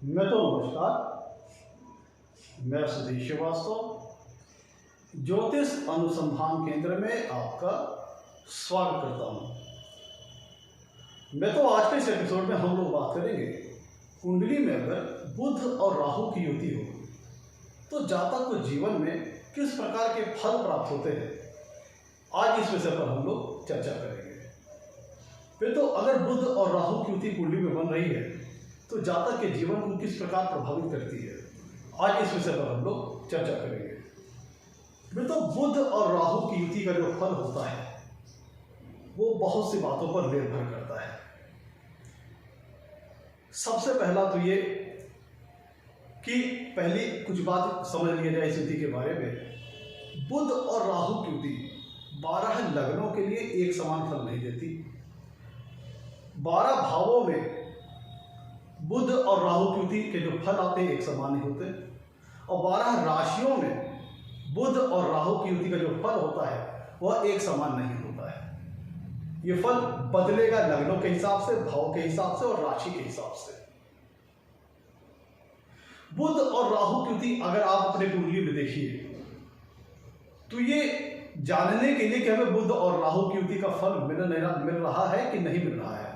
नमस्कार, मैं सुधीर श्रीवास्तव ज्योतिष अनुसंधान केंद्र में आपका स्वागत करता हूं। आज के इस एपिसोड में हम लोग बात करेंगे कुंडली में अगर बुध और राहु की युति हो तो जातक को जीवन में किस प्रकार के फल प्राप्त होते हैं। आज इस विषय पर हम लोग चर्चा करेंगे। अगर बुध और राहु की युति कुंडली में बन रही है तो जातक के जीवन को किस प्रकार प्रभावित करती है, आज इस विषय पर हम लोग चर्चा करेंगे। बुध और राहु की युति का जो फल होता है वो बहुत सी बातों पर निर्भर करता है। सबसे पहला तो ये कि पहली कुछ बात समझ लिया जाए इस युति के बारे में। बुध और राहु की युति 12 लग्नों के लिए एक समान फल नहीं देती। 12 भावों में बुध और राहु की युति के जो फल आते हैं एक समान नहीं होते, और 12 राशियों में बुध और राहु की युति का जो फल होता है वह एक समान नहीं होता है। ये फल बदलेगा लग्नों के हिसाब से, भाव के हिसाब से और राशि के हिसाब से। बुध और राहु की युति अगर आप अपने कुंडली में देखिए तो ये जानने के लिए कि हमें बुध और राहु की युति का फल मिल रहा है कि नहीं मिल रहा है,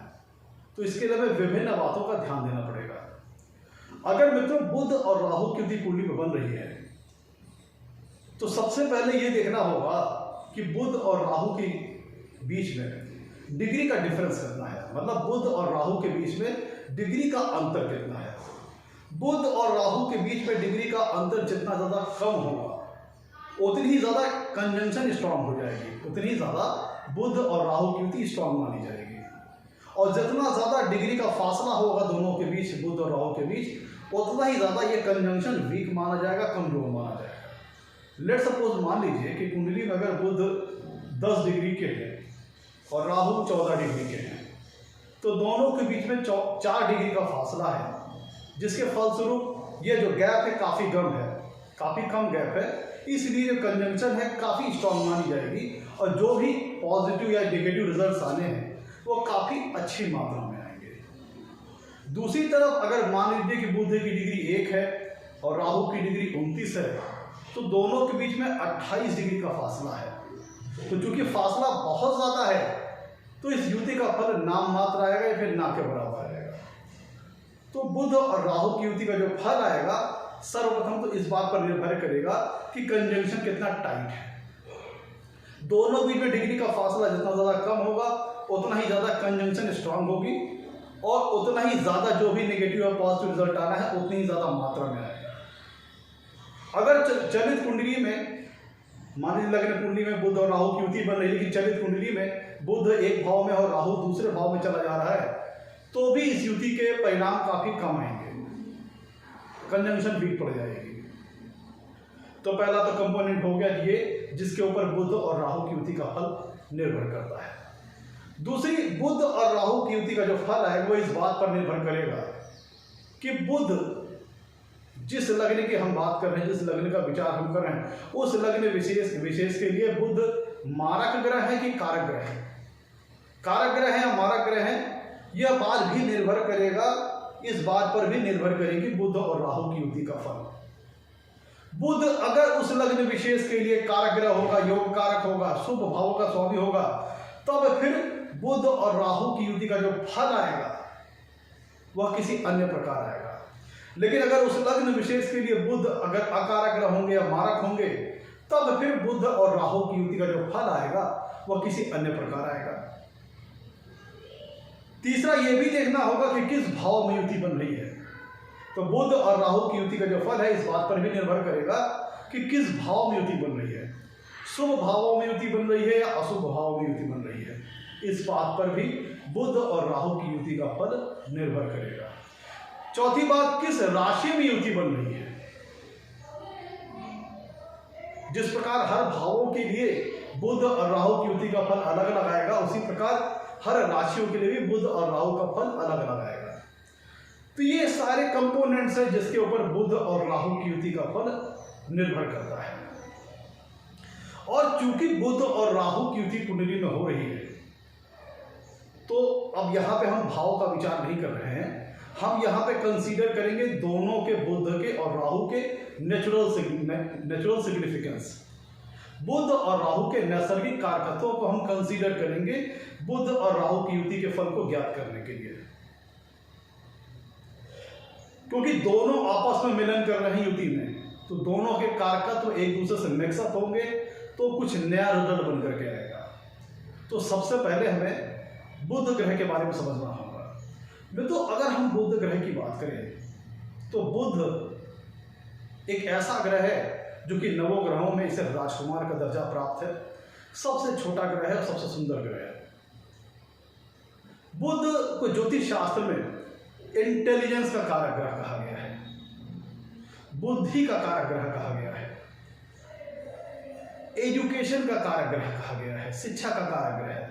तो इसके लिए हमें विभिन्न बातों का ध्यान देना पड़ेगा। अगर मित्रों बुध और राहु की युति कुंडली में बन रही है तो सबसे पहले ये देखना होगा कि बुध और राहु के बीच में डिग्री का डिफरेंस कितना है। मतलब बुध और राहु के बीच में डिग्री का अंतर कितना है। बुध और राहु के बीच में डिग्री का अंतर जितना ज्यादा कम होगा उतनी ही ज्यादा कंजंक्शन स्ट्रांग हो जाएगी, उतनी ही ज्यादा बुध और राहु की युति स्ट्रांग मानी जाएगी। और जितना ज्यादा डिग्री का फासला होगा दोनों के बीच, बुध और राहु के बीच, उतना ही ज्यादा ये कंजंक्शन वीक माना जाएगा, कमजोर माना जाएगा। लेट सपोज मान लीजिए कि कुंडली में अगर बुध 10 डिग्री के हैं और राहु 14 डिग्री के हैं तो दोनों के बीच में 4 डिग्री का फासला है, जिसके फलस्वरूप ये जो गैप है काफी कम गैप है, इसलिए जो कंजंक्शन है काफी स्ट्रांग मानी जाएगी और जो भी पॉजिटिव या नेगेटिव रिजल्ट्स आने हैं वो काफी अच्छी मात्रा में आएंगे। दूसरी तरफ अगर मान लीजिए कि बुध की डिग्री 1 है और राहु की डिग्री 29 है तो दोनों के बीच में 28 डिग्री का फासला है। तो चूंकि फासला बहुत ज्यादा है तो इस युति का फल नाम मात्र आएगा या फिर ना के बराबर आएगा। तो बुध और राहु की युति का जो फल आएगा सर्वप्रथम तो इस बात पर निर्भर करेगा कि कंजंक्शन कितना टाइट है। दोनों बीच में डिग्री का फासला जितना ज्यादा कम होगा उतना ही ज्यादा कंजंक्शन स्ट्रांग होगी और उतना ही ज्यादा जो भी नेगेटिव और पॉजिटिव रिजल्ट आना है उतनी ही ज्यादा मात्रा में आएगा। अगर चलित कुंडली में मान लीजिए लग्न कुंडली में बुध और राहु की युति बन रही है, लेकिन चलित कुंडली में बुध एक भाव में और राहु दूसरे भाव में चला जा रहा है तो भी इस युति के परिणाम काफी कम आएंगे, कंजंक्शन वीक पड़ जाएगी। तो पहला तो कंपोनेंट हो गया ये जिसके ऊपर बुध और राहु की युति का फल निर्भर करता है। दूसरी, बुध और राहु की युति का जो फल है वो इस बात पर निर्भर करेगा कि बुध जिस लग्न की हम बात कर रहे हैं, जिस लग्न का विचार हम कर रहे हैं, उस लग्न विशेष के लिए बुध मारक ग्रह है कि कारक ग्रह है। कारक ग्रह है या मारक ग्रह है यह बात भी निर्भर करेगा, इस बात पर भी निर्भर करेगी बुध और राहु की युति का फल। बुध अगर उस लग्न विशेष के लिए कारक ग्रह होगा, योग कारक होगा, शुभ भाव का स्वामी होगा, तब फिर बुध और राहु की युति का जो फल आएगा वह किसी अन्य प्रकार आएगा। लेकिन अगर उस लग्न विशेष के लिए बुध अगर अकारक ग्रह होंगे या मारक होंगे तब फिर बुध और राहु की युति का जो फल आएगा वह किसी अन्य प्रकार आएगा। तीसरा, यह भी देखना होगा कि किस भाव में युति बन रही है। तो बुध और राहु की युति का जो फल है इस बात पर भी निर्भर करेगा कि किस भाव में युति बन रही है। शुभ भावों में युति बन रही है या अशुभ भाव में युति बन रही है, इस बात पर भी बुध और राहु की युति का फल निर्भर करेगा। चौथी बात, किस राशि में युति बन रही है। जिस प्रकार हर भावों के लिए बुध और राहु की युति का फल अलग अलग आएगा, उसी प्रकार हर राशियों के लिए भी बुध और राहु का फल अलग अलग आएगा। तो ये सारे कंपोनेंट्स हैं जिसके ऊपर बुध और राहु की युति का फल निर्भर करता है। और चूंकि बुध और राहु की युति कुंडली में हो रही है तो अब यहाँ पे हम भाव का विचार नहीं कर रहे हैं, हम यहाँ पे कंसीडर करेंगे दोनों के, बुध के और राहु के नेचुरल सिग्निफिकेंस। बुध और राहु के नैसर्गिक कारकत्वों को हम कंसीडर करेंगे बुध और राहु की युति के फल को ज्ञात करने के लिए, क्योंकि दोनों आपस में मिलन कर रहे हैं युति में, तो दोनों के कारकत्व एक दूसरे से मिक्सअप होंगे तो कुछ नया रिजल्ट बन करके आएगा। तो सबसे पहले हमें बुध ग्रह के बारे में समझना होगा। तो अगर हम बुध ग्रह की बात करें तो बुध एक ऐसा ग्रह है जो कि नवोग्रहों में इसे राजकुमार का दर्जा प्राप्त है, सबसे छोटा ग्रह है और सबसे सुंदर ग्रह है। बुध को ज्योतिष शास्त्र में इंटेलिजेंस का कारक ग्रह कहा गया है, बुद्धि का कारक ग्रह कहा गया है, एजुकेशन का कारक ग्रह कहा गया है, शिक्षा का कारक ग्रह है।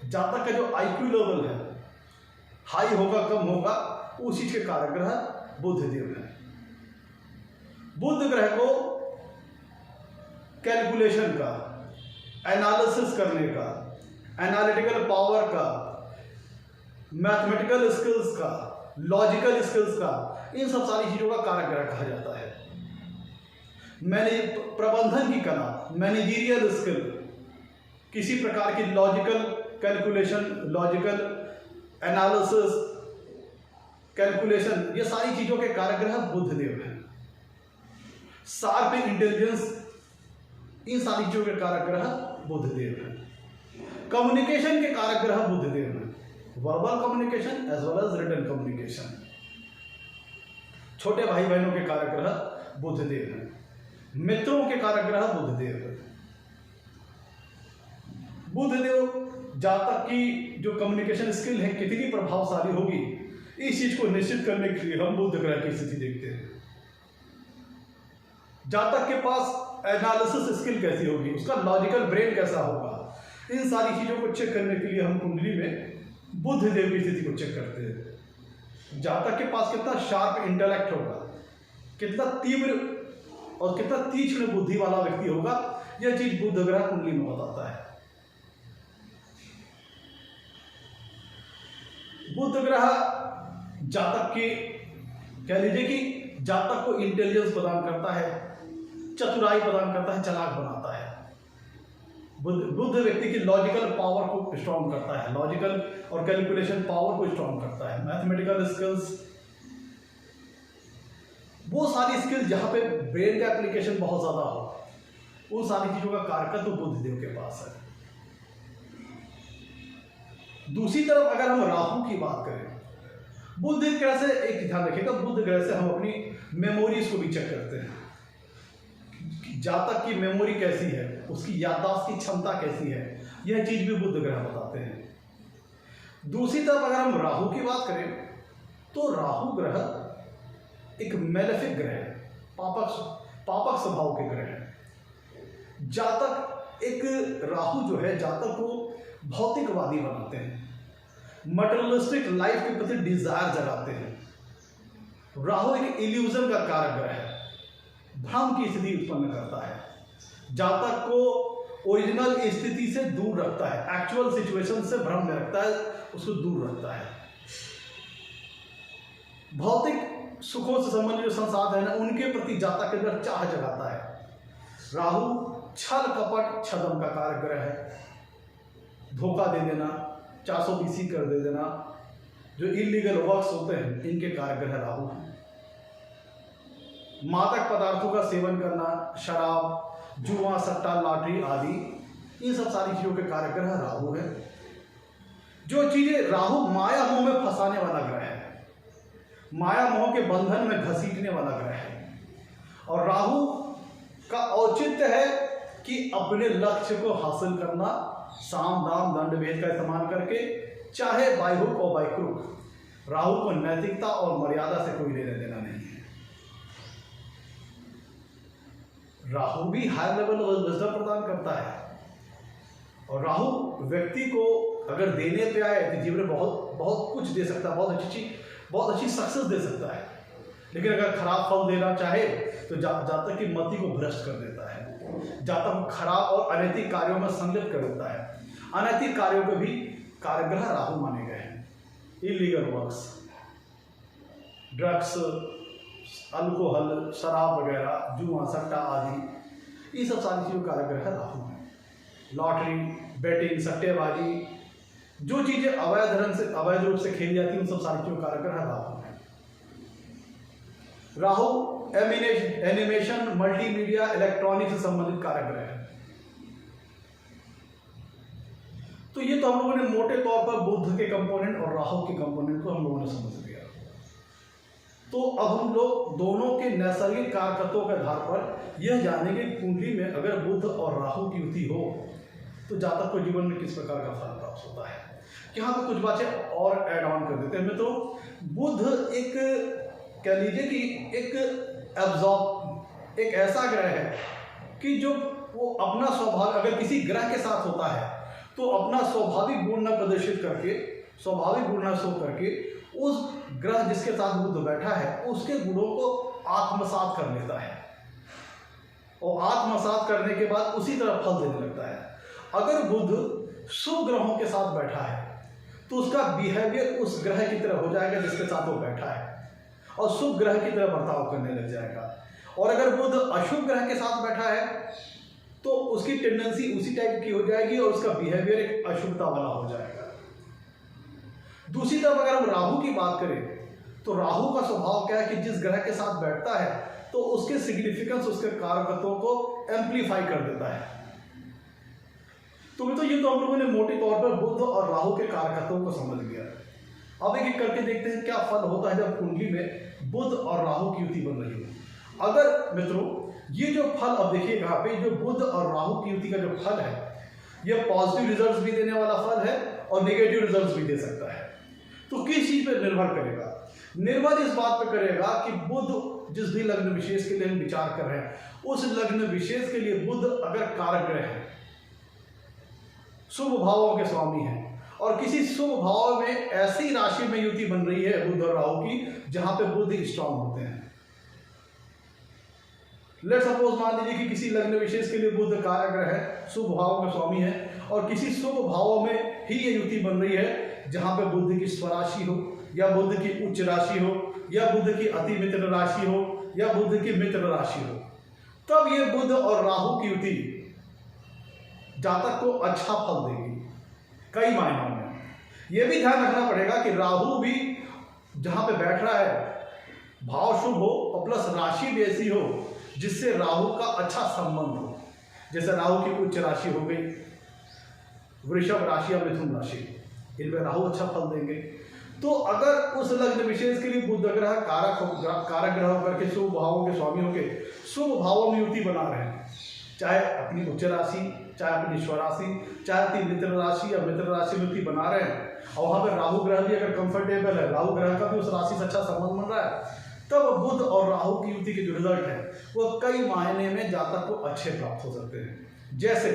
जातक का जो आईक्यू लेवल है हाई होगा कम होगा, उस चीज के कारक ग्रह बुध देव है। बुध ग्रह को कैलकुलेशन का, एनालिसिस करने का, एनालिटिकल पावर का, मैथमेटिकल स्किल्स का, लॉजिकल स्किल्स का, इन सब सारी चीजों का कारक ग्रह कहा जाता है। प्रबंधन की कला, मैनेजरियल स्किल, किसी प्रकार की logical calculation, logical analysis, calculation, ये सारी चीजों के कारक ग्रह बुध देव है। शार्प इंटेलिजेंस, इन सारी चीजों के कारक ग्रह बुध देव है। कम्युनिकेशन के कारक ग्रह बुध देव है, verbal communication as well as written communication. छोटे भाई बहनों के कारक ग्रह बुध देव है। मित्रों के कारक ग्रह बुध देव है। बुध देव जातक की जो कम्युनिकेशन स्किल है कितनी प्रभावशाली होगी, इस चीज को निश्चित करने के लिए हम बुध ग्रह की स्थिति देखते हैं। जातक के पास एनालिसिस स्किल कैसी होगी, उसका लॉजिकल ब्रेन कैसा होगा, इन सारी चीजों को चेक करने के लिए हम कुंडली में बुध देव की स्थिति को चेक करते हैं। जातक के पास कितना शार्प इंटेलेक्ट होगा, कितना तीव्र और कितना तीक्ष्ण बुद्धि वाला व्यक्ति होगा, यह चीज बुध ग्रह कुंडली में बताता है। बुध ग्रह जातक के, कह लीजिए कि जातक को इंटेलिजेंस प्रदान करता है, चतुराई प्रदान करता है, चालाक बनाता है। बुध व्यक्ति की लॉजिकल पावर को स्ट्रॉन्ग करता है, लॉजिकल और कैलकुलेशन पावर को स्ट्रॉन्ग करता है, मैथमेटिकल स्किल्स, वो सारी स्किल्स जहां पे ब्रेन का एप्लीकेशन बहुत ज्यादा हो, उन सारी चीजों का कारक तो बुध देव के पास है। दूसरी तरफ अगर हम राहु की बात करें, बुध ग्रह से एक ध्यान रखिएगा, बुध ग्रह से हम अपनी मेमोरीज को भी चेक करते हैं। जातक की मेमोरी कैसी है, उसकी याददाश्त की क्षमता कैसी है, यह चीज भी बुध ग्रह बताते हैं। दूसरी तरफ अगर हम राहु की बात करें तो राहु ग्रह एक मेलेफिक ग्रह है, पापक स्वभाव के ग्रह है। जातक एक राहु जो है जातक को भौतिकवादी बनाते हैं, मटेरियलिस्टिक लाइफ के प्रति डिजायर जगाते हैं। राहु एक इल्यूजन का कारक ग्रह है, भ्रम की स्थिति उत्पन्न करता है, जातक को ओरिजिनल स्थिति से दूर रखता है, एक्चुअल सिचुएशन से भ्रम में रखता है, उसको दूर रखता है। भौतिक सुखों से संबंधित जो संसाधन है उनके प्रति जातक के अंदर चाह जगाता है। राहु छल कपट छदम का कारक ग्रह है, धोखा दे देना, 420 कर दे देना, जो इलीगल वर्क्स होते हैं इनके कारक ग्रह राहु है। मादक पदार्थों का सेवन करना, शराब, जुआ, सट्टा, लॉटरी आदि, इन सब सारी चीजों के कारक ग्रह राहु है। जो चीजें राहु माया मोह में फंसाने वाला ग्रह है, माया मोह के बंधन में घसीटने वाला ग्रह है, और राहु का औचित्य है कि अपने लक्ष्य को हासिल करना साम दाम दंड भेद का इस्तेमाल करके, चाहे बाय हुक और बाय क्रुक। राहु को नैतिकता और मर्यादा से कोई लेना देना नहीं है। राहु भी हाई लेवल विजडम प्रदान करता है, और राहु व्यक्ति को अगर देने पे आए तो जीवन में बहुत कुछ दे सकता है, बहुत अच्छी सक्सेस दे सकता है। लेकिन अगर खराब फल देना चाहे तो जातक की मति को भ्रष्ट कर देता है, जातक को खराब और अनैतिक कार्यों में संलिप्त कर देता है। अनैतिक कार्यों के भी कारक ग्रह राहु माने गए हैं। इलीगल वर्क्स, ड्रग्स, अल्कोहल, शराब वगैरह, जुआ, सट्टा आदि, ये सब सारी चीज़ों का कारक ग्रह राहु है। लॉटरी, बेटिंग, सट्टेबाजी, जो चीज़ें अवैध रूप से खेली जाती हैं, उन सब सारी चीज़ों का कारक ग्रह राहु है। राहु एनिमेशन, मल्टीमीडिया, इलेक्ट्रॉनिक से संबंधित कारक ग्रह है। तो ये तो हम लोगों ने मोटे तौर पर बुध के कंपोनेंट और राहु के कंपोनेंट को हम लोगों ने समझ लिया। तो अब हम लोग दोनों के नैसर्गिक कारकत्वों के आधार पर यह जानेंगे कुंडली में अगर बुध और राहु की युति हो तो जातक को जीवन में किस प्रकार का फल प्राप्त होता है। यहाँ पे कुछ बातें और ऐड ऑन कर देते हैं मित्रों। बुध एक, कह लीजिए कि एक ऐसा ग्रह है कि जो वो अपना स्वभाव, अगर किसी ग्रह के साथ होता है तो अपना स्वाभाविक गुण न प्रदर्शित करके, स्वाभाविक गुण न शो करके, उस ग्रह जिसके साथ बुध बैठा है उसके गुणों को आत्मसात कर लेता है और आत्मसात करने के बाद उसी तरह फल देने लगता है। अगर बुध शुभ ग्रहों के साथ बैठा है तो उसका बिहेवियर उस ग्रह की तरह हो जाएगा जिसके साथ वो बैठा है और शुभ ग्रह की तरह बर्ताव करने लग जाएगा। और अगर बुध अशुभ ग्रह के साथ बैठा है तो उसकी टेंडेंसी उसी टाइप की हो जाएगी और उसका बिहेवियर एक अशुभता वाला हो जाएगा। दूसरी तरफ अगर हम राहु की बात करें तो राहु का स्वभाव क्या है कि जिस ग्रह के साथ बैठता है तो उसके सिग्निफिकेंस, उसके कारकत्वों को एम्पलीफाई कर देता है। तो ये तो हम लोगों ने मोटे तौर पर बुध और राहु के कारकत्वों को समझ लिया। अब एक एक करके देखते हैं क्या फल होता है जब कुंडली में बुध और राहु की युति बन रही हो। अगर मित्रों ये जो फल, अब देखिए यहाँ पे जो बुध और राहु की युति का जो फल है यह पॉजिटिव रिजल्ट्स भी देने वाला फल है और नेगेटिव रिजल्ट्स भी दे सकता है। तो किस चीज पर निर्भर करेगा? निर्भर इस बात पर करेगा कि बुध जिस भी लग्न विशेष के लिए हम विचार कर रहे हैं उस लग्न विशेष के लिए बुध अगर कारक ग्रह है, शुभ भावों के स्वामी है और किसी शुभ भाव में ऐसी राशि में युति बन रही है बुध और राहु की जहां पे बुध स्ट्रांग होते हैं। लेट सपोज मान लीजिए कि किसी लग्न विशेष के लिए बुध कारक ग्रह है, शुभ भावों के स्वामी है और किसी शुभ भावों में ही ये युति बन रही है जहां पे बुध की स्वराशि हो या बुध की उच्च राशि हो या बुध की अति मित्र राशि हो या बुध की मित्र राशि हो, तब ये बुध और राहु की युति जातक को अच्छा फल देगी कई मायनों में। यह भी ध्यान रखना पड़ेगा कि राहु भी जहां पे बैठ रहा है भाव शुभ हो और प्लस राशि भी ऐसी हो जिससे राहु का अच्छा संबंध हो। जैसे राहु की उच्च राशि हो गई वृषभ राशि या मिथुन राशि, इनमें राहु अच्छा फल देंगे। तो अगर उस लग्न विशेष के लिए बुध ग्रह कारक ग्रह होकर के शुभ भावों के स्वामी होकर शुभ भावों में युति बना रहे हैं, चाहे अपनी उच्च राशि, चाहे अपनी स्वराशि, चाहे अपनी मित्र राशि या मित्र राशि में युति बना रहे हैं और वहां पर राहु ग्रह भी अगर कंफर्टेबल है, राहु ग्रह का भी उस राशि से अच्छा संबंध बन रहा है, तब बुध और राहु की युति के जो रिजल्ट है वो कई मायने में जातक को अच्छे प्राप्त हो सकते हैं। जैसे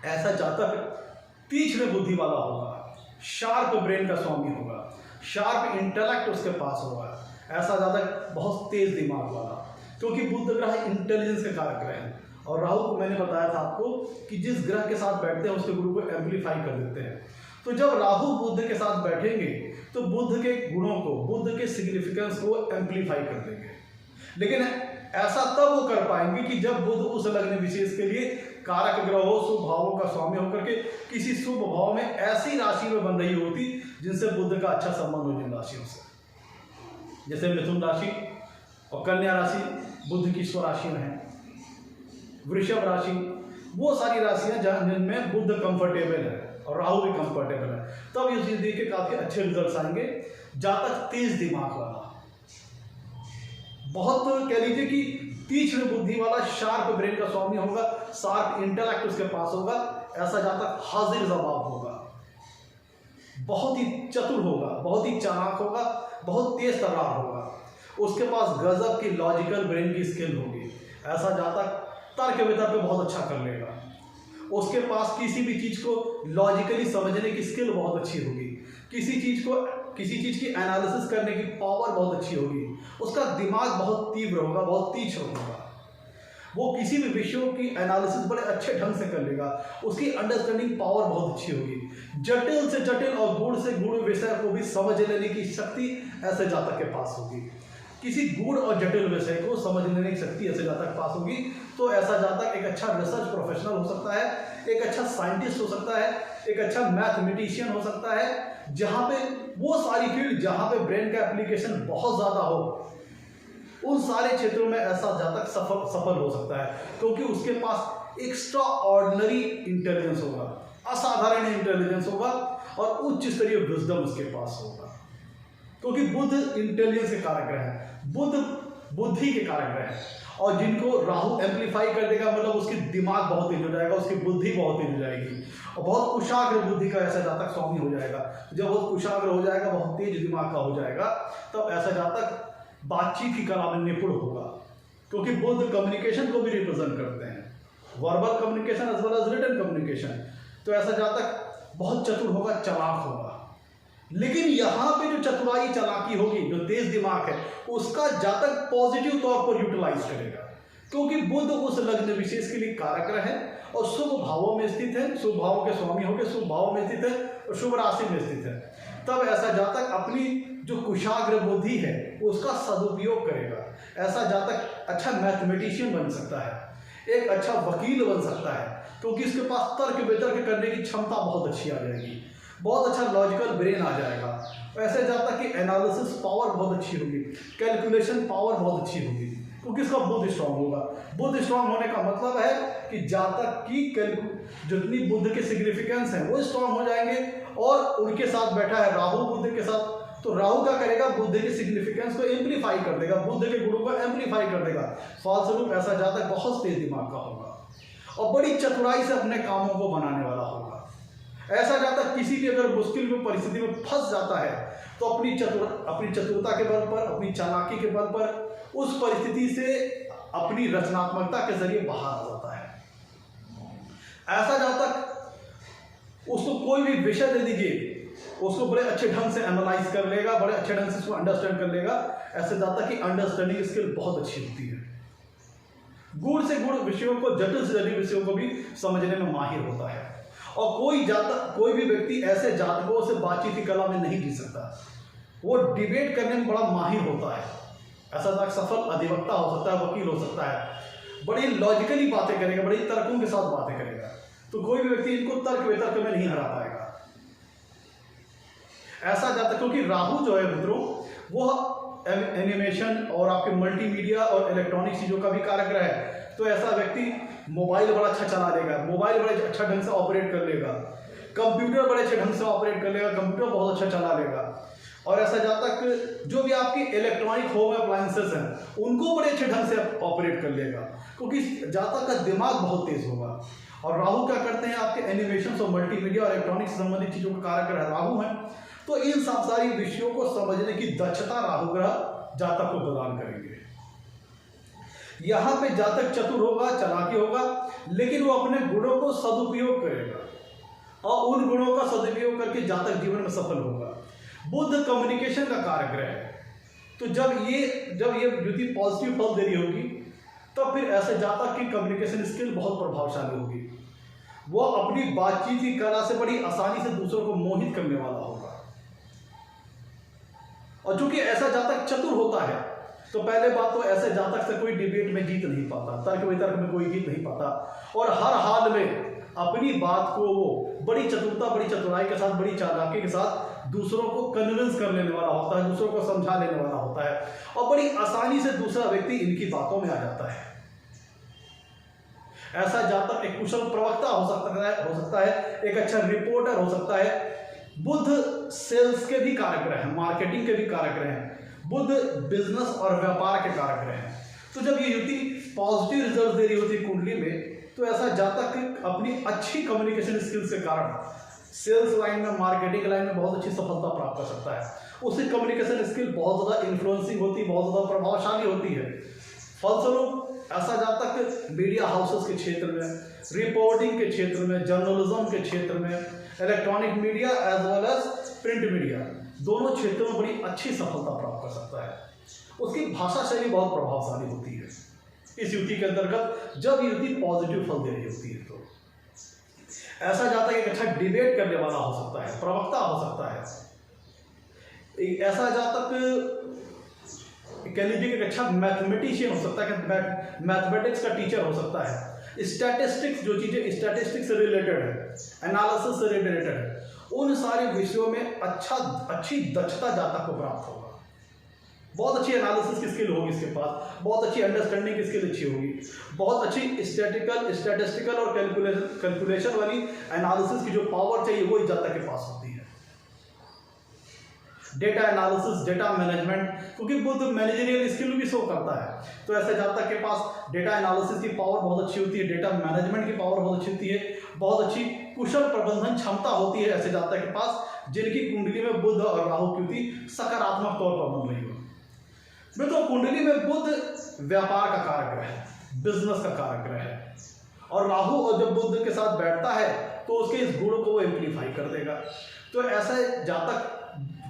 ऐसा जातक तीक्ष्ण बुद्धि वाला होगा, शार्प ब्रेन का स्वामी होगा, शार्प इंटेलेक्ट उसके पास होगा, ऐसा जातक बहुत तेज दिमाग वाला, क्योंकि बुध ग्रह इंटेलिजेंस के कारक ग्रह है और राहु को मैंने बताया था आपको कि जिस ग्रह के साथ बैठते हैं उसके गुण को एम्पलीफाई कर देते हैं। तो जब राहु बुध के साथ बैठेंगे तो बुध के गुणों को, बुध के सिग्निफिकेंस को एम्पलीफाई कर देंगे। लेकिन ऐसा तब वो कर पाएंगे कि जब बुध उस लग्न विशेष के लिए कारक ग्रह हो, शुभ भावों का स्वामी होकर के किसी शुभ भाव में ऐसी राशि में बन रही होती जिनसे बुध का अच्छा संबंध हो जिन राशियों से। जैसे मिथुन राशि और कन्या राशि बुध की स्वराशि में है, वृषभ राशि, वो सारी राशियां जहां जिनमें बुध कंफर्टेबल है और राहु भी कंफर्टेबल है, तब इस चीज देख के काफी अच्छे रिजल्ट्स आएंगे। जातक तेज दिमाग वाला, बहुत कह लीजिए कि तीक्ष्ण बुद्धि वाला, शार्प ब्रेन का स्वामी होगा, शार्प इंटेलेक्ट उसके पास होगा, ऐसा जातक हाजिर जवाब होगा, बहुत ही चतुर होगा, बहुत ही चालाक होगा, बहुत तेज तर्रार होगा, उसके पास गजब की लॉजिकल ब्रेन की स्किल होगी। ऐसा जातक तर्क वितर्क बहुत अच्छा कर लेगा, उसके पास किसी भी चीज को लॉजिकली समझने की स्किल बहुत अच्छी होगी, किसी चीज की एनालिसिस करने की पावर बहुत अच्छी होगी, उसका दिमाग बहुत तीव्र होगा, बहुत तीक्ष्ण होगा। वो किसी भी विषयों की एनालिसिस बड़े अच्छे ढंग से कर लेगा, उसकी अंडरस्टैंडिंग पावर बहुत अच्छी होगी। जटिल से जटिल और गूढ़ से गूढ़ विषय को भी समझ लेने की शक्ति ऐसे जातक के पास होगी। किसी गूढ़ और जटिल विषय को समझ लेने की शक्ति ऐसे जातक के पास होगी तो ऐसा जातक एक अच्छा रिसर्च प्रोफेशनल हो सकता है, एक अच्छा साइंटिस्ट हो सकता है, एक अच्छा मैथमेटिशियन हो सकता है, जहाँ पे वो सारी फील्ड जहाँ पे ब्रेन का एप्लीकेशन बहुत ज़्यादा हो, उन सारे क्षेत्रों में ऐसा जातक सफल हो सकता है, क्योंकि उसके पास एक्स्ट्रा ऑर्डिनरी इंटेलिजेंस होगा, असाधारण इंटेलिजेंस होगा और उच्च स्तरीय विजडम उसके पास होगा। क्योंकि बुध इंटेलिजेंस के कारक ग्रह है, बुध बुद्धि के कारक ग्रह है, और जिनको राहु एम्पलीफाई कर देगा, मतलब उसकी दिमाग बहुत तेज हो जाएगा, उसकी बुद्धि बहुत तेज हो जाएगी और बहुत कुशाग्र बुद्धि का ऐसा जातक स्वामी हो जाएगा। जब वो कुशाग्र हो जाएगा, बहुत तेज दिमाग का हो जाएगा, तब ऐसा जातक बातचीत की कला में निपुण होगा, क्योंकि बुध कम्युनिकेशन को भी रिप्रेजेंट करते हैं, verbal communication as well as written communication. तो ऐसा जातक बहुत चतुर होगा, चालाक होगा। लेकिन यहाँ पे जो चतुराई चालाकी होगी, जो तेज दिमाग है, उसका जातक पॉजिटिव तौर पर यूटिलाइज करेगा, क्योंकि बुध उस लग्न विशेष के लिए कारक ग्रह है और शुभ भावों में स्थित है, शुभ भावों के स्वामी होकर शुभ भावों में स्थित है और शुभ राशि में स्थित है। तब ऐसा जातक अपनी जो कुशाग्र बुद्धि है उसका सदुपयोग करेगा। ऐसा जातक अच्छा मैथमेटिशियन बन सकता है, एक अच्छा वकील बन सकता है, क्योंकि इसके पास तर्क वितर्क करने की क्षमता बहुत अच्छी आ जाएगी, बहुत अच्छा लॉजिकल ब्रेन आ जाएगा। ऐसे जातक की एनालिसिस पावर बहुत अच्छी होगी, कैलकुलेशन पावर बहुत अच्छी होगी, क्योंकि इसका बुध स्ट्रांग होगा। बुध स्ट्रांग होने का मतलब है कि जातक की जितनी बुध के सिग्निफिकेंस है वो स्ट्रांग हो जाएंगे, और उनके साथ बैठा है राहु बुध के साथ, तो राहु क्या करेगा, बुद्ध के सिग्निफिकेंस को एम्पलीफाई कर देगा, बुद्ध के गुणों को एम्पलीफाई कर देगा। फलस्वरूप ऐसा जातक बहुत तेज दिमाग का होगा और बड़ी चतुराई से अपने कामों को बनाने वाला होगा। ऐसा जातक किसी भी अगर मुश्किल में परिस्थिति में फंस जाता है तो अपनी चतुरता के बल पर, अपनी चालाकी के बल पर उस परिस्थिति से अपनी रचनात्मकता के जरिए बाहर आ जाता है। ऐसा जातक उसको कोई भी विषय दे दीजिए, उसको बड़े अच्छे ढंग से एनालाइज कर लेगा, बड़े अच्छे ढंग से उसको अंडरस्टैंड कर लेगा। ऐसे जातक की अंडरस्टैंडिंग स्किल बहुत अच्छी होती है, गूढ़ से गूढ़ विषयों को, जटिल से जटिल विषयों को भी समझने में माहिर होता है। और कोई भी व्यक्ति ऐसे जातकों से बातचीत की कला में नहीं जीत सकता, वो डिबेट करने में बड़ा माहिर होता है। ऐसा जातक सफल अधिवक्ता हो सकता है, वकील हो सकता है, बड़ी लॉजिकली बातें करेगा, बड़ी तर्कों के साथ बातें करेगा, तो कोई भी व्यक्ति इनको तर्क वितर्क में नहीं हरा पाएगा। ऐसा जातक, क्योंकि राहु जो है मित्रों, वो एनिमेशन और आपके मल्टीमीडिया और इलेक्ट्रॉनिक चीज़ों का भी कारक ग्रह है। तो ऐसा व्यक्ति मोबाइल बड़ा अच्छा चला लेगा, मोबाइल बड़े अच्छा ढंग से ऑपरेट कर लेगा, कंप्यूटर बड़े अच्छे ढंग से ऑपरेट कर लेगा, कंप्यूटर बहुत अच्छा चला लेगा। और ऐसा जातक जो भी आपकी इलेक्ट्रॉनिक होम अप्लायंसेस हैं उनको बड़े अच्छे ढंग से ऑपरेट कर लेगा, क्योंकि जातक का दिमाग बहुत तेज होगा। और राहु क्या करते हैं, आपके एनिमेशन और मल्टीमीडिया और इलेक्ट्रॉनिक से संबंधित चीज़ों का कारक ग्रह राहु है। तो इन सब सारी विषयों को समझने की दक्षता राहु ग्रह जातक को प्रदान करेंगे। यहाँ पे जातक चतुर होगा, चालाकी होगा, लेकिन वो अपने गुणों को सदुपयोग करेगा और उन गुणों का सदुपयोग करके जातक जीवन में सफल होगा। बुध कम्युनिकेशन का कारक ग्रह है, तो जब ये युति पॉजिटिव फल दे रही होगी तो फिर ऐसे जातक की कम्युनिकेशन स्किल बहुत प्रभावशाली होगी। वो अपनी बातचीत की कला से बड़ी आसानी से दूसरों को मोहित करने वाला होगा। और चूंकि ऐसा जातक चतुर होता है तो पहले बात तो ऐसे जातक से कोई डिबेट में जीत नहीं पाता, तर्क वितर्क में कोई जीत नहीं पाता, और हर हाल में अपनी बात को वो बड़ी चतुरता, बड़ी चतुराई के साथ, बड़ी चालाकी के साथ दूसरों को कन्विंस कर लेने वाला होता है, दूसरों को समझा लेने वाला होता है, और बड़ी आसानी से दूसरा व्यक्ति इनकी बातों में आ जाता है। ऐसा जातक एक कुशल प्रवक्ता हो सकता है, एक अच्छा रिपोर्टर हो सकता है। बुध सेल्स के भी कारक ग्रह हैं, मार्केटिंग के भी कारक ग्रह हैं, बुध बिजनेस और व्यापार के कारक ग्रह हैं। तो जब ये युति पॉजिटिव रिजल्ट दे रही होती है कुंडली में, तो ऐसा जातक अपनी अच्छी कम्युनिकेशन स्किल्स के कारण सेल्स लाइन में, मार्केटिंग लाइन में बहुत अच्छी सफलता प्राप्त कर सकता है। उसकी कम्युनिकेशन स्किल बहुत ज़्यादा इन्फ्लुएंसिंग होती है, बहुत ज़्यादा प्रभावशाली होती है। फलस्वरूप ऐसा जातक मीडिया हाउसेस के क्षेत्र में, रिपोर्टिंग के क्षेत्र में, जर्नलिज्म के क्षेत्र में, electronic media as well as print media, दोनों क्षेत्रों में बड़ी अच्छी सफलता प्राप्त कर सकता है। उसकी भाषा शैली बहुत प्रभावशाली होती है। इस युति के अंतर्गत जब युति पॉजिटिव फल दे रही होती है तो ऐसा जातक एक अच्छा डिबेट करने वाला हो सकता है, प्रवक्ता हो सकता है। एक ऐसा जातक कह लीजिए एक अच्छा मैथमेटिशियन हो सकता है, मैथमेटिक्स का टीचर हो सकता है। स्टैटिस्टिक्स जो चीजें स्टैटिस्टिक्स से रिलेटेड है, एनालिसिस से रिलेटेड है, उन सारे विषयों में अच्छी दक्षता जातक को प्राप्त होगा। बहुत अच्छी एनालिसिस की स्किल होगी इसके पास, बहुत अच्छी अंडरस्टैंडिंग की स्किल अच्छी होगी, बहुत अच्छी स्टैटिस्टिकल और कैलकुलेशन वाली एनालिसिस की जो पावर चाहिए वो इस जातक के पास होती है। डेटा एनालिसिस, डेटा मैनेजमेंट, क्योंकि बुध मैनेजरियल स्किल भी शो करता है, तो ऐसे जातक के पास डेटा एनालिसिस की पावर बहुत अच्छी होती है, डेटा मैनेजमेंट की पावर बहुत अच्छी होती है, बहुत अच्छी कुशल प्रबंधन क्षमता होती है ऐसे जातक के पास जिनकी कुंडली में बुध और राहु की युति सकारात्मक तौर पर बन रही हो। मित्रों, कुंडली में बुध व्यापार का कारक ग्रह है, बिजनेस का कारक ग्रह है, और राहु और जब बुध के साथ बैठता है तो उसके इस गुण को वो एम्प्लीफाई कर देगा। तो ऐसा जातक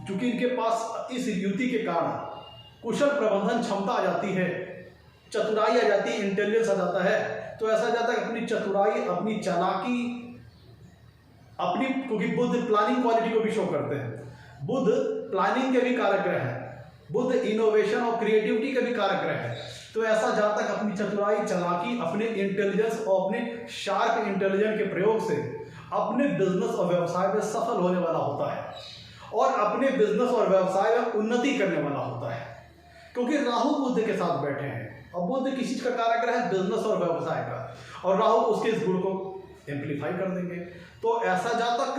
चूंकि इनके पास इस युति के कारण कुशल प्रबंधन क्षमता आ जाती है, चतुराई आ जाती है, इंटेलिजेंस आ जाता है, तो ऐसा जातक अपनी चतुराई, अपनी चालाकी, अपनी, क्योंकि बुध प्लानिंग क्वालिटी को भी शो करते हैं, बुध प्लानिंग के भी कारक ग्रह है, बुध इनोवेशन और क्रिएटिविटी का भी कारक ग्रह है। तो ऐसा जातक अपनी चतुराई, चालाकी, अपने इंटेलिजेंस और अपने शार्प इंटेलिजेंस के प्रयोग से अपने बिजनेस और व्यवसाय में सफल होने वाला होता है और अपने बिजनेस और व्यवसाय में उन्नति करने वाला होता है, क्योंकि राहु बुध के साथ बैठे हैं और बुध किस चीज का कारक ग्रह है, बिजनेस और व्यवसाय का, और राहु उसके इस गुण को एम्प्लीफाई कर देंगे। तो ऐसा जातक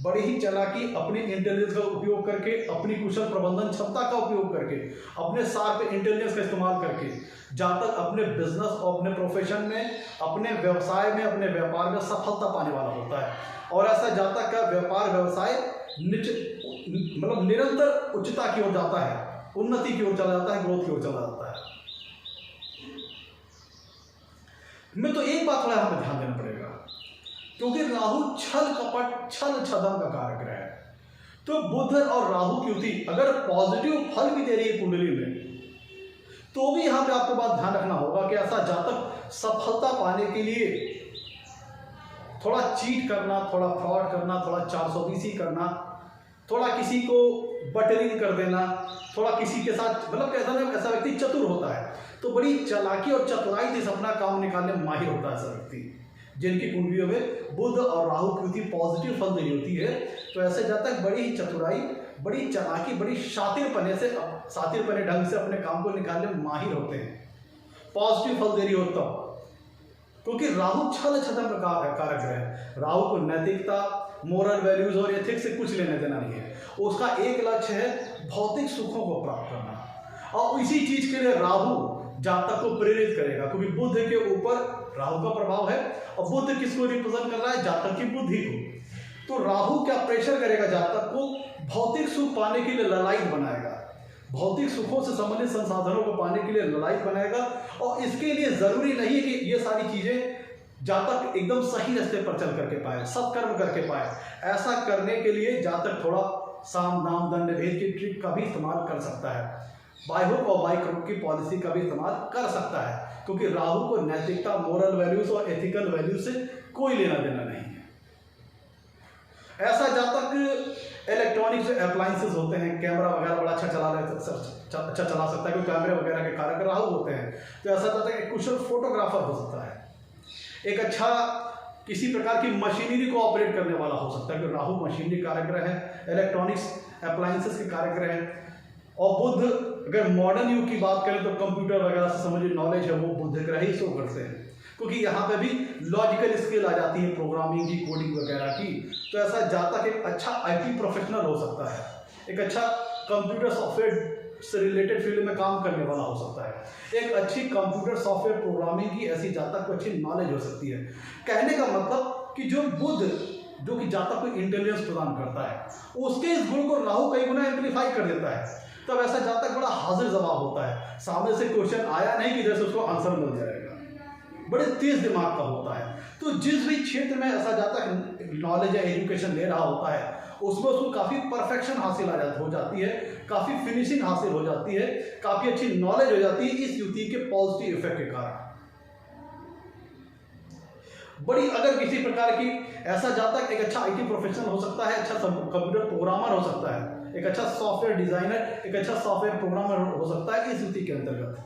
बड़ी ही चालाकी, अपने इंटेलिजेंस का उपयोग करके, अपनी कुशल प्रबंधन क्षमता का उपयोग करके, अपने शार्प इंटेलिजेंस का इस्तेमाल करके जातक अपने बिजनेस और अपने प्रोफेशन में, अपने व्यवसाय में, अपने व्यापार में सफलता पाने वाला होता है। और ऐसा जातक का व्यापार व्यवसाय मतलब निरंतर उच्चता की ओर जाता है, उन्नति की ओर चला जाता है, ग्रोथ की ओर चला जाता है। मैं तो एक बात थोड़ा यहाँ पे ध्यान देना पड़ेगा, क्योंकि राहु छल कपट, छल छदम का कारक ग्रह है। तो बुध और राहु की युति अगर पॉजिटिव फल भी दे रही है कुंडली में, तो भी यहां पे आपको बात ध्यान रखना होगा कि ऐसा जातक सफलता पाने के लिए थोड़ा चीट करना, थोड़ा फ्रॉड करना, थोड़ा 420 करना, थोड़ा किसी को बटरिंग कर देना, थोड़ा किसी के साथ, मतलब कैसा ना ऐसा व्यक्ति चतुर होता है, तो बड़ी चालाकी और चतुराई से अपना काम निकालने में माहिर होता है ऐसा व्यक्ति, जिनकी कुंडलियों में बुध और राहु की युति पॉजिटिव फल दे रही होती है। तो ऐसे जातक बड़ी ही चतुराई, बड़ी चालाकी, बड़ी शातिरपने ढंग से अपने काम को निकालने में माहिर होते हैं, पॉजिटिव फल दे रही होता, क्योंकि राहु छल छदम का कारक है। राहु को नैतिकता, मोरल वैल्यूज और एथिक्स से कुछ लेने देना नहीं है, उसका एक लक्ष्य है भौतिक सुखों को प्राप्त करना, और इसी चीज के लिए राहु जातक को प्रेरित करेगा, क्योंकि बुध के ऊपर राहु का प्रभाव है, और बुध किसको रिप्रेजेंट कर रहा है, जातक की बुद्धि को। तो राहु क्या प्रेशर करेगा जातक को, भौतिक सुख पाने के लिए ललायत बनाएगा, भौतिक सुखों से संबंधित संसाधनों को पाने के लिए ललायत बनाएगा। और इसके लिए जरूरी नहीं है कि ये सारी चीजें जातक एकदम सही रास्ते पर चल करके पाए, सत्कर्म करके पाए। ऐसा करने के लिए जातक थोड़ा साम दाम दंड भेद की ट्रिक का भी इस्तेमाल कर सकता है, बायहुक और बायक्रम की पॉलिसी का भी इस्तेमाल कर सकता है, क्योंकि राहु को नैतिकता, मोरल वैल्यूज और एथिकल वैल्यूज से कोई लेना देना नहीं है। ऐसा जातक इलेक्ट्रॉनिक्स अप्लायंसेस होते हैं, कैमरा वगैरह बड़ा अच्छा चला सकता है, क्योंकि कैमरे वगैरह के कारक राहु होते हैं। तो ऐसा जातक एक कुशल फोटोग्राफर हो सकता है, एक अच्छा किसी प्रकार की मशीनरी को ऑपरेट करने वाला हो सकता है, क्योंकि राहु मशीनरी कारक ग्रह है, इलेक्ट्रॉनिक्स अप्लायंसेस के कारक ग्रह है। और बुध, अगर मॉडर्न युग की बात करें तो कंप्यूटर वगैरह से संबंधित नॉलेज है वो बुध ग्रह ही शो करते हैं, क्योंकि यहाँ पे भी लॉजिकल स्किल आ जाती है, प्रोग्रामिंग की, कोडिंग वगैरह की। तो ऐसा जातक एक अच्छा आईटी प्रोफेशनल हो सकता है, एक अच्छा कंप्यूटर सॉफ्टवेयर से रिलेटेड फील्ड में काम करने वाला हो सकता है, एक अच्छी कंप्यूटर सॉफ्टवेयर प्रोग्रामिंग की ऐसी जातक को अच्छी नॉलेज हो सकती है। कहने का मतलब कि जो बुध, जो कि जातक को इंटेलिजेंस प्रदान करता है, उसके इस गुण को राहु कई गुना एम्प्लीफाई कर देता है। तब ऐसा जातक बड़ा हाजिर जवाब होता है, सामने से क्वेश्चन आया नहीं कि जैसे उसको आंसर मिल जाएगा, बड़े तेज दिमाग का होता है। तो जिस भी क्षेत्र में ऐसा जातक नॉलेज या एजुकेशन ले रहा होता है, उसमें उसको काफ़ी परफेक्शन हासिल हो जाती है, काफ़ी फिनिशिंग हासिल हो जाती है, काफ़ी अच्छी नॉलेज हो जाती है इस युति के पॉजिटिव इफेक्ट के कारण। बड़ी अगर किसी प्रकार की ऐसा जातक एक अच्छा आईटी प्रोफेशनल हो सकता है, अच्छा कंप्यूटर प्रोग्रामर हो सकता है, एक अच्छा सॉफ्टवेयर डिजाइनर, एक अच्छा सॉफ्टवेयर प्रोग्रामर हो सकता है इस युति के अंतर्गत,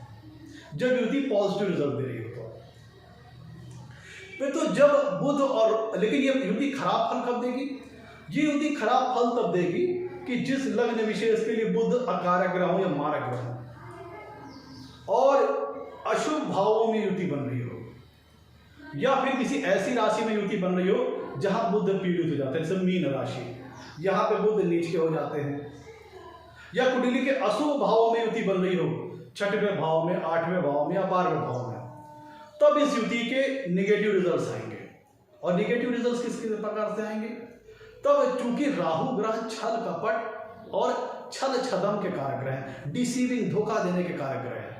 जब युति पॉजिटिव रिजल्ट दे रही हो तो जब बुध और, लेकिन ये युति खराब फल कब देगी? ये युति खराब फल तब देगी कि जिस लग्न विशेष के लिए बुध अकारक ग्रह हो या मारक ग्रह हो और अशुभ भावों में युति बन रही हो, या फिर किसी ऐसी राशि में युति बन रही हो जहां बुध पीड़ित हो जाते हैं, जैसे मीन राशि, यहां पे बुध नीच के हो जाते हैं, या कुंडली के अशुभ भावों में युति बन रही हो, 6वें भाव में, 8वें भाव में या 12वें भाव में, तब इस युति के नेगेटिव रिजल्ट्स आएंगे। और नेगेटिव रिजल्ट्स किस प्रकार से आएंगे? तब चूंकि राहु ग्रह छल कपट और छल छदम के कारक ग्रह है, डिसीविंग धोखा देने के कारक ग्रह है,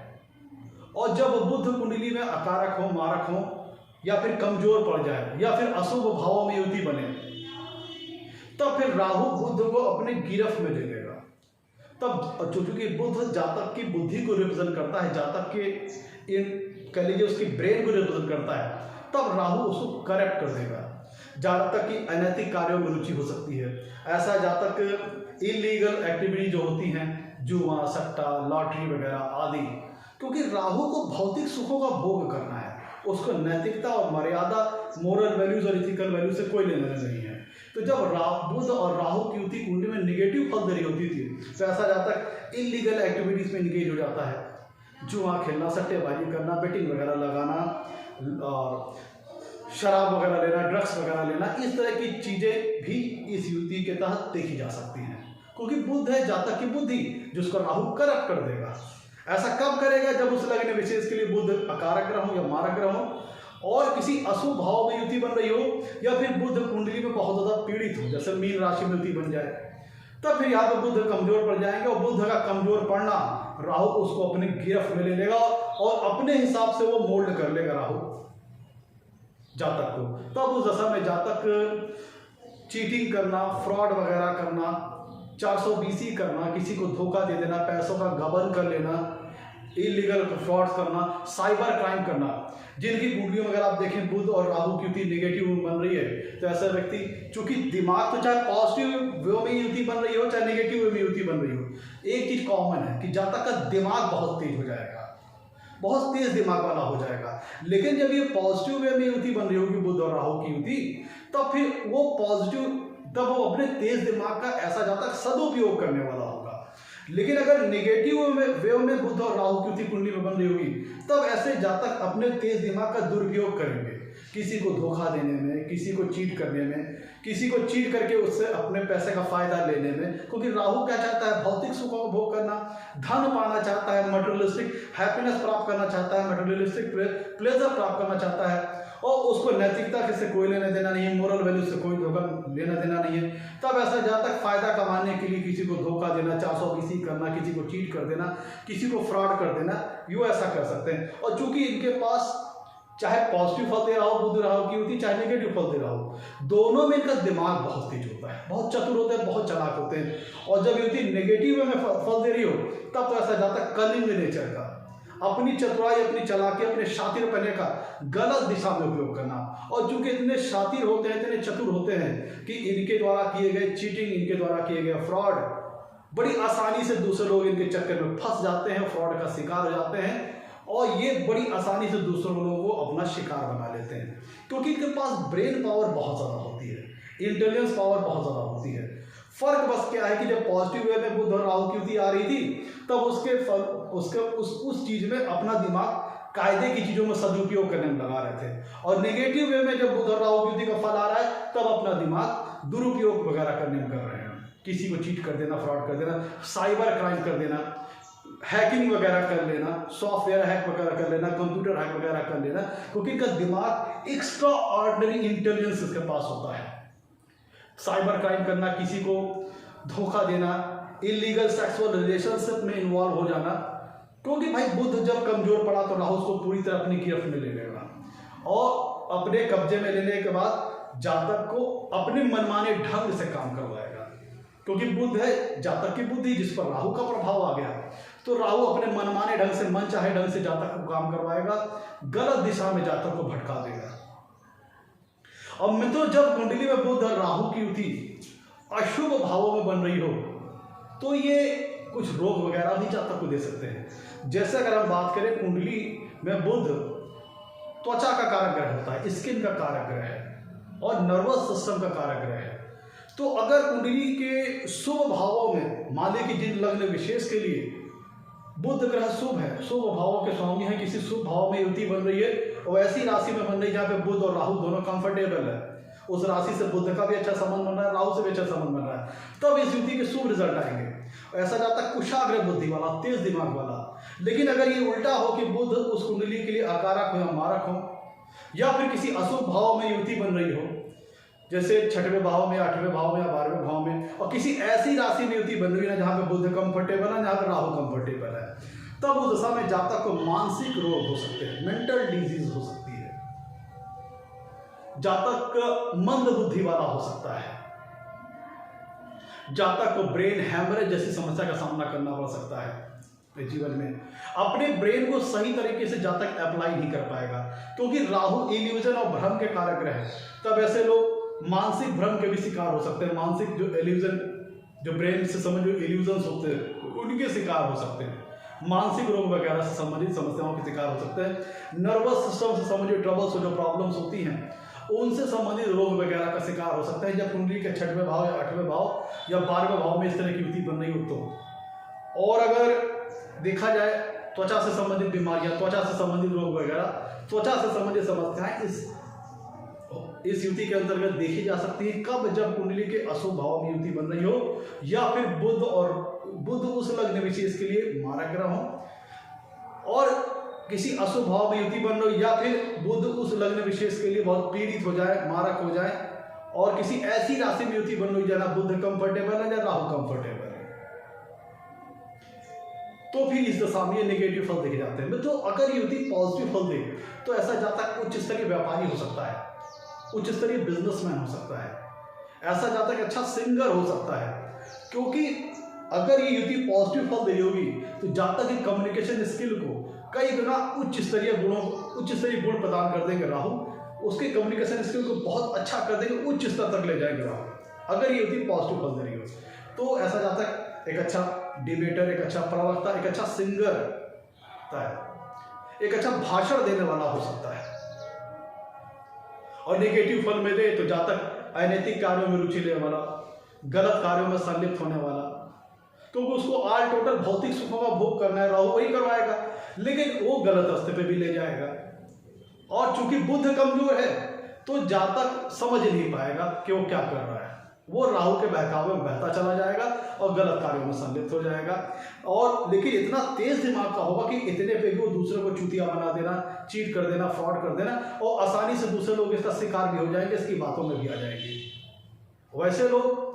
और जब बुध कुंडली में अकारक हो, मारक हो, या फिर कमजोर पड़ जाए, या फिर अशुभ भावों में युति बने, तब फिर राहु बुध को अपने गिरफ्त में ले लेगा। तब चूंकि बुध जातक की बुद्धि को रिप्रेजेंट करता है, जातक के कह लीजिए उसकी ब्रेन को रिप्रेजेंट करता है, तब राहु उसको करप्ट कर देगा। जातक की अनैतिक कार्यों में रुचि हो सकती है, ऐसा जातक इलीगल एक्टिविटी जो होती हैं, जुआ, सट्टा, लॉटरी वगैरह आदि, क्योंकि राहु को भौतिक सुखों का भोग करना है, उसको नैतिकता और मर्यादा, मोरल वैल्यूज और इथिकल वैल्यूज से कोई लेना नहीं है। तो जब बुध और राहु की युति कुंडली में निगेटिव फल दे रही होती थी, तो ऐसा जातक इलीगल एक्टिविटीज में इंगेज हो जाता है, जुआ खेलना, सट्टेबाजी करना, बेटिंग वगैरह लगाना, और शराब वगैरह लेना, ड्रग्स वगैरह लेना, इस तरह की चीजें भी इस युति के तहत देखी जा सकती हैं, क्योंकि बुध है जातक की बुद्धि जिसको राहु करप्ट कर देगा। ऐसा कब करेगा? जब उस लग्न विशेष के लिए बुध अकारक ग्रह हो या मारक ग्रह हो और किसी अशुभ भाव में युति बन रही हो, या फिर बुध कुंडली में बहुत ज्यादा पीड़ित हो, जैसे मीन राशि में युति बन जाए, तब फिर यहाँ पे बुध कमजोर पड़ जाएंगे, और बुध का कमजोर पड़ना राहु उसको अपने गिरफ्त में ले लेगा और अपने हिसाब से वो मोल्ड कर लेगा राहु जातक को। तब उस दशा में जातक चीटिंग करना, फ्रॉड वगैरह करना, 420 करना, किसी को धोखा दे देना, पैसों का गबन कर लेना, इलीगल फ्रॉड्स करना, साइबर क्राइम करना, जिनकी कुंडलियों में अगर आप देखें बुध और राहु की युति नेगेटिव बन रही है, तो ऐसा व्यक्ति, चूंकि दिमाग तो चाहे पॉजिटिव वे में युति बन रही हो चाहे नेगेटिव वे में युति बन रही हो, एक चीज कॉमन है कि जातक का दिमाग बहुत तेज हो जाएगा, बहुत तेज दिमाग वाला हो जाएगा। लेकिन जब ये पॉजिटिव वे में युति बन रही होगी बुध और राहु की युति, तब फिर वो पॉजिटिव, तब वो अपने तेज दिमाग का ऐसा जातक सदुपयोग करने वाला होगा। लेकिन अगर नेगेटिव वे में बुध और राहु की युति कुंडली में बन रही होगी, तब ऐसे जातक अपने तेज दिमाग का दुरुपयोग करेंगे, किसी को धोखा देने में, किसी को चीट करने में, किसी को चीट करके उससे अपने पैसे का फायदा लेने में, क्योंकि राहु क्या चाहता है? भौतिक सुखों को भोग करना, धन पाना चाहता है, मटेरियलिस्टिक हैप्पीनेस प्राप्त करना चाहता है, मटेरियलिस्टिक प्लेजर प्राप्त करना चाहता है, और उसको नैतिकता से कोई लेना देना नहीं है, मोरल वैल्यू से कोई धोखा लेना देना नहीं है। तब ऐसा जातक फायदा कमाने के लिए किसी को धोखा देना, 420 करना, किसी को चीट कर देना, किसी को फ्रॉड कर देना, यो ऐसा कर सकते हैं। और चूंकि इनके पास चाहे पॉजिटिव फल दे रहा हो बुध राहु की युति, चाहे नेगेटिव फल दे रहा हो, दोनों में इनका दिमाग बहुत तेज होता है, बहुत चतुर होते हैं, बहुत चालाक होते हैं। और जब युति नेगेटिव में फल दे रही हो, तब तो ऐसा जातक कनिंग नेचर का, अपनी चतुराई, अपनी चालाकी, अपने शातिर पने का गलत दिशा में उपयोग करना। और चूंकि इतने शातिर होते हैं, इतने चतुर होते हैं कि इनके द्वारा किए गए चीटिंग, इनके द्वारा किए गए फ्रॉड, बड़ी आसानी से दूसरे लोग इनके चक्कर में फंस जाते हैं, फ्रॉड का शिकार हो जाते हैं, और ये बड़ी आसानी से दूसरों लोगों को अपना शिकार बना लेते हैं, क्योंकि इनके पास ब्रेन पावर बहुत ज़्यादा होती है, इंटेलिजेंस पावर बहुत ज़्यादा होती है। फर्क बस क्या है कि जब पॉजिटिव वे में बुध और राहु की युति आ रही थी, तब उस चीज में अपना दिमाग कायदे की चीजों में सदुपयोग करने में लगा रहे थे, और नेगेटिव वे में जब बुध और राहु की युति का फल आ रहा है, तब अपना दिमाग दुरुपयोग वगैरह करने में कर रहे हैं, किसी को चीट कर देना, फ्रॉड कर देना, साइबर क्राइम कर देना, हैकिंग वगैरह कर लेना, सॉफ्टवेयर हैक वगैरह कर लेना, कंप्यूटर हैक वगैरह कर लेना, क्योंकि इनका दिमाग एक्स्ट्रा ऑर्डिनरी इंटेलिजेंस इसके पास होता है। साइबर क्राइम करना, किसी को धोखा देना, इलीगल सेक्सुअल रिलेशनशिप में इन्वॉल्व हो जाना, क्योंकि भाई बुध जब कमजोर पड़ा तो राहु उसको पूरी तरह अपनी गिरफ्त में ले लेगा, और अपने कब्जे में लेने के बाद जातक को अपने मनमाने ढंग से काम करवाएगा। क्योंकि बुध है जातक की बुद्धि जिस पर राहु का प्रभाव आ गया, तो राहु अपने मनमाने ढंग से, मन चाहे ढंग से जातक को काम करवाएगा, गलत दिशा में जातक को भटका देगा। अब मित्रों, जब कुंडली में बुध और राहु की युति अशुभ भावों में बन रही हो तो ये कुछ रोग वगैरह भी जातक को दे सकते हैं। जैसे अगर हम बात करें, कुंडली में बुध त्वचा का कारक ग्रह होता है, स्किन का कारक ग्रह है और नर्वस सिस्टम का कारक ग्रह है। तो अगर कुंडली के शुभ भावों में, मान लीजिए कि जिन लग्न विशेष के लिए बुध ग्रह शुभ है, शुभ भावों के स्वामी है, किसी शुभ भाव में युति बन रही है और ऐसी राशि में बन रही है जहाँ पे बुध और राहु दोनों कंफर्टेबल है, उस राशि से बुध का भी अच्छा संबंध बन रहा है, राहु से भी अच्छा संबंध बन रहा है, तब इस युति के शुभ रिजल्ट आएंगे। ऐसा जाता है कुशाग्र बुद्धि वाला, तेज दिमाग वाला। लेकिन अगर ये उल्टा हो कि बुध उस कुंडली के लिए अकारक हो या मारक हो, या फिर किसी अशुभ भाव में युति बन रही हो, जैसे 6वें भाव में, 8वें भाव में या 12वें भाव में, और किसी ऐसी राशि में युति बन रही है जहाँ पे बुध कंफर्टेबल है, जहाँ पे राहु कंफर्टेबल है, तब उस दशा में जातक को मानसिक रोग हो सकते हैं, मेंटल डिजीज हो सकती है, जातक मंद बुद्धि वाला हो सकता है, जातक को ब्रेन हैमरेज जैसी समस्या का सामना करना पड़ सकता है जीवन में। अपने ब्रेन को सही तरीके से जातक अप्लाई नहीं कर पाएगा, क्योंकि राहु इल्यूजन और भ्रम के कारक ग्रह है। तब ऐसे लोग मानसिक भ्रम के भी शिकार हो सकते हैं, मानसिक जो इल्यूजन, जो ब्रेन से संबंधित जो इल्यूजन्स होते हैं उनके शिकार हो सकते हैं, मानसिक रोग वगैरह से संबंधित समस्याओं के शिकार हो सकते हैं, नर्वस सिस्टम से संबंधित ट्रबल्स, जो प्रॉब्लम्स होती हैं उनसे संबंधित रोग वगैरह का शिकार हो सकता है जब कुंडली के 6वें भाव या 8वें भाव या 12वें भाव में इस तरह की युति बन रही हो तो। और अगर देखा जाए त्वचा से संबंधित बीमारियां, त्वचा से संबंधित रोग वगैरह, त्वचा से संबंधित समस्याएं इस युति के अंतर्गत देखी जा सकती है। कब? जब कुंडली के अशुभ भाव में युति बन रही हो, या फिर बुध उस लग्न विशेष के लिए मारक ग्रह हो और किसी अशुभ भाव में युति बन रही हो, या फिर बुध उस लग्न विशेष के लिए बहुत पीड़ित हो जाए, मारक हो जाए, और किसी ऐसी राशि में युति बन रही जहाँ बुध कंफर्टेबल है या राहु कंफर्टेबल है, तो फिर इस दशा में नेगेटिव फल देखे जाते हैं। तो अगर युति पॉजिटिव फल दे तो ऐसा जातक उच्च स्तरीय व्यापारी हो सकता है, उच्च स्तरीय बिजनेसमैन हो सकता है, ऐसा जातक अच्छा सिंगर हो सकता है, क्योंकि अगर ये युति पॉजिटिव फल दे रही होगी तो जातक की कम्युनिकेशन स्किल को कई गुना उच्च स्तरीय गुण प्रदान कर देंगे राहु, उसके कम्युनिकेशन स्किल को बहुत अच्छा कर देंगे, उच्च स्तर तक ले जाएंगे राहु। अगर ये युति पॉजिटिव फल दे रही हो तो ऐसा जातक एक अच्छा डिबेटर, एक अच्छा प्रवक्ता, एक अच्छा सिंगर, एक अच्छा भाषण देने वाला हो सकता है। और नेगेटिव फल में दे तो जातक अनैतिक कार्यों में रुचि लेने वाला, गलत कार्यों में संलिप्त होने वाला, क्योंकि उसको ऑल टोटल भौतिक सुखों का भोग करना है, राहु वही करवाएगा, लेकिन वो गलत रास्ते पे भी ले जाएगा। और चूंकि बुध कमजोर है तो जातक समझ नहीं पाएगा कि वो क्या कर रहा है, वो राहु के बहकावे में बहता चला जाएगा और गलत कार्यों में संलिप्त हो जाएगा। और लेकिन इतना तेज दिमाग का होगा कि इतने पे भी वो दूसरे को चूतिया बना देना, चीट कर देना, फ्रॉड कर देना, और आसानी से दूसरे लोग इसका शिकार भी हो जाएंगे, इसकी बातों में भी आ जाएंगे। वैसे लोग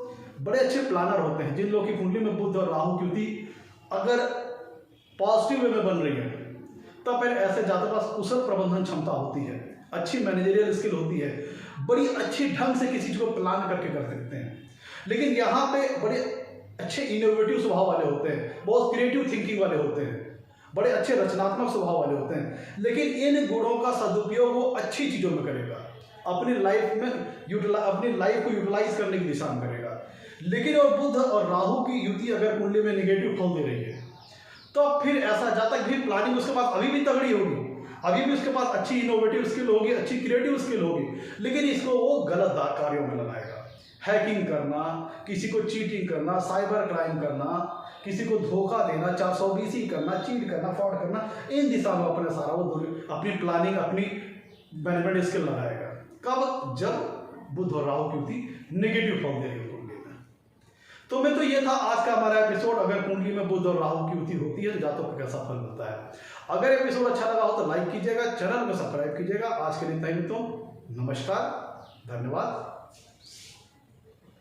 बड़े अच्छे प्लानर होते हैं जिन लोगों की कुंडली में बुध और राहु की युति अगर पॉजिटिव वे में बन रही है, तब फिर ऐसे जातक पास कुशल प्रबंधन क्षमता होती है, अच्छी मैनेजरियल स्किल होती है, बड़ी अच्छी ढंग से किसी चीज को प्लान करके कर सकते हैं। लेकिन यहाँ पे बड़े अच्छे इनोवेटिव स्वभाव वाले होते हैं, बहुत क्रिएटिव थिंकिंग वाले होते हैं, बड़े अच्छे रचनात्मक स्वभाव वाले होते हैं, लेकिन इन गुणों का सदुपयोग वो अच्छी चीजों में करेगा, अपनी लाइफ को यूटिलाइज करने की दिशा में करेगा। लेकिन और बुध और राहु की युति अगर कुंडली में नेगेटिव फल दे रही है तो फिर ऐसा जातक भी प्लानिंग उसके पास अभी भी तगड़ी होगी, अभी भी उसके पास अच्छी इनोवेटिव स्किल होगी, अच्छी क्रिएटिव स्किल होगी, लेकिन इसको वो गलत कार्यों में लगाएगा। हैकिंग करना, किसी को चीटिंग करना, साइबर क्राइम करना, किसी को धोखा देना, 420 करना, चीट करना, फ्रॉड करना, इन दिशा में अपने सारा वो अपनी प्लानिंग, अपनी मैनेजमेंट स्किल लगाएगा। कब? जब बुध और राहु की युति नेगेटिव फल दे रही हो कुंडली में। तो मैं तो ये था आज का हमारा एपिसोड। अगर कुंडली में बुध और राहु की युति होती है तो जातक को कैसा फल मिलता है। अगर एपिसोड अच्छा लगा हो तो लाइक कीजिएगा, चैनल को सब्सक्राइब कीजिएगा। आज के लिए इतना ही। तो नमस्कार, धन्यवाद।